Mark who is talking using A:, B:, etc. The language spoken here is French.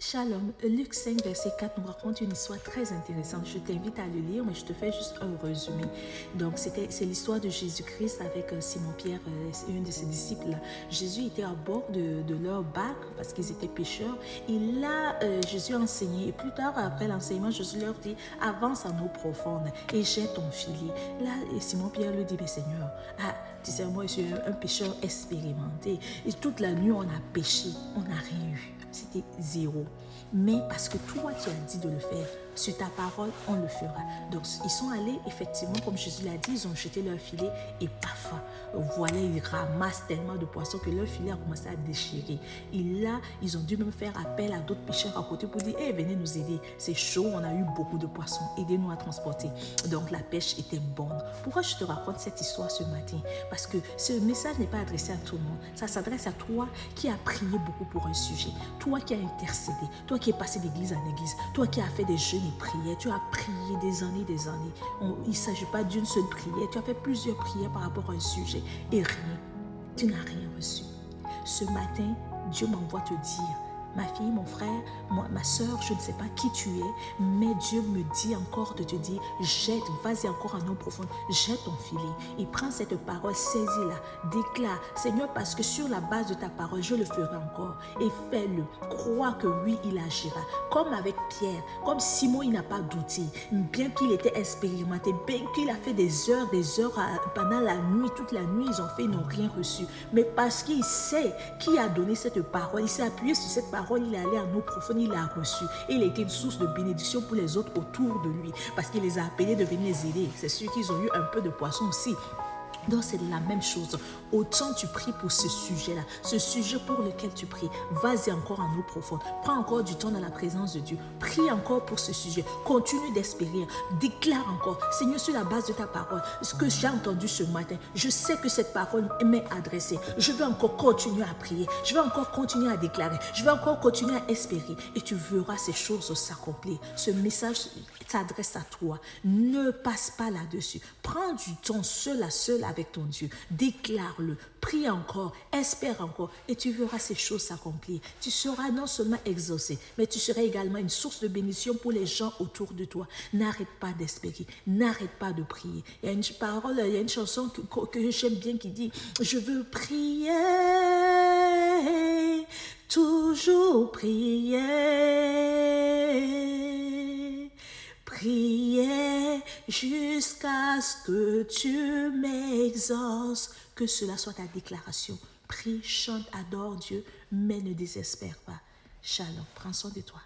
A: Shalom, Luc 5, verset 4 nous raconte une histoire très intéressante. Je t'invite à le lire, mais je te fais juste un résumé. Donc, c'est l'histoire de Jésus-Christ avec Simon-Pierre, un de ses disciples. Jésus était à bord de leur barque parce qu'ils étaient pêcheurs. Et là, Jésus a enseigné. Et plus tard, après l'enseignement, Jésus leur dit, avance en eau profonde et jette ton filet. Là, Simon-Pierre lui dit, mais Seigneur, tu sais, moi, je suis un pêcheur expérimenté. Et toute la nuit, on a pêché, on n'a rien eu. C'était zéro. Mais parce que toi, tu as dit de le faire, sur ta parole, on le fera. Donc, ils sont allés, effectivement, comme Jésus l'a dit, ils ont jeté leur filet et paf, voilà, ils ramassent tellement de poissons que leur filet a commencé à déchirer. Et là, ils ont dû même faire appel à d'autres pêcheurs à côté pour dire, hey, venez nous aider. C'est chaud, on a eu beaucoup de poissons, aidez-nous à transporter. Donc, la pêche était bonne. Pourquoi je te raconte cette histoire ce matin? Parce que ce message n'est pas adressé à tout le monde. Ça s'adresse à toi qui as prié beaucoup pour un sujet, toi qui as intercédé, toi qui es passé d'église en église, toi qui as fait des jeûnes et prières, tu as prié des années, des années. Il ne s'agit pas d'une seule prière, tu as fait plusieurs prières par rapport à un sujet et rien, tu n'as rien reçu. Ce matin, Dieu m'envoie te dire, ma fille, mon frère, ma soeur, je ne sais pas qui tu es, mais Dieu me dit encore de te dire, jette, vas-y encore en eau profonde, jette ton filet et prends cette parole, saisis-la, déclare, Seigneur, parce que sur la base de ta parole, je le ferai encore et fais-le. Crois que oui, il agira. Comme avec Pierre, comme Simon, il n'a pas douté, bien qu'il était expérimenté, bien qu'il a fait des heures pendant la nuit, toute la nuit, ils ont fait, ils n'ont rien reçu. Mais parce qu'il sait qui a donné cette parole, il s'est appuyé sur cette parole, il est allé en eau profonde, il l'a reçu. Et il a été une source de bénédiction pour les autres autour de lui, parce qu'il les a appelés de venir les aider. C'est sûr qu'ils ont eu un peu de poisson aussi. Donc c'est la même chose. Autant tu pries pour ce sujet-là, ce sujet pour lequel tu pries, vas-y encore en eau profonde. Prends encore du temps dans la présence de Dieu. Prie encore pour ce sujet. Continue d'espérer. Déclare encore, Seigneur, sur la base de ta parole, ce que j'ai entendu ce matin, je sais que cette parole m'est adressée. Je vais encore continuer à prier. Je vais encore continuer à déclarer. Je vais encore continuer à espérer. Et tu verras ces choses s'accomplir. Ce message s'adresse à toi. Ne passe pas là-dessus. Prends du temps seul à seul avec ton Dieu. Déclare-le. Prie encore. Espère encore. Et tu verras ces choses s'accomplir. Tu seras non seulement exaucé, mais tu seras également une source de bénédiction pour les gens autour de toi. N'arrête pas d'espérer. N'arrête pas de prier. Il y a une parole, il y a une chanson que j'aime bien qui dit « Je veux prier, toujours prier. » Priez jusqu'à ce que tu m'exauces. Que cela soit ta déclaration. Prie, chante, adore Dieu, mais ne désespère pas. Shalom, prends soin de toi.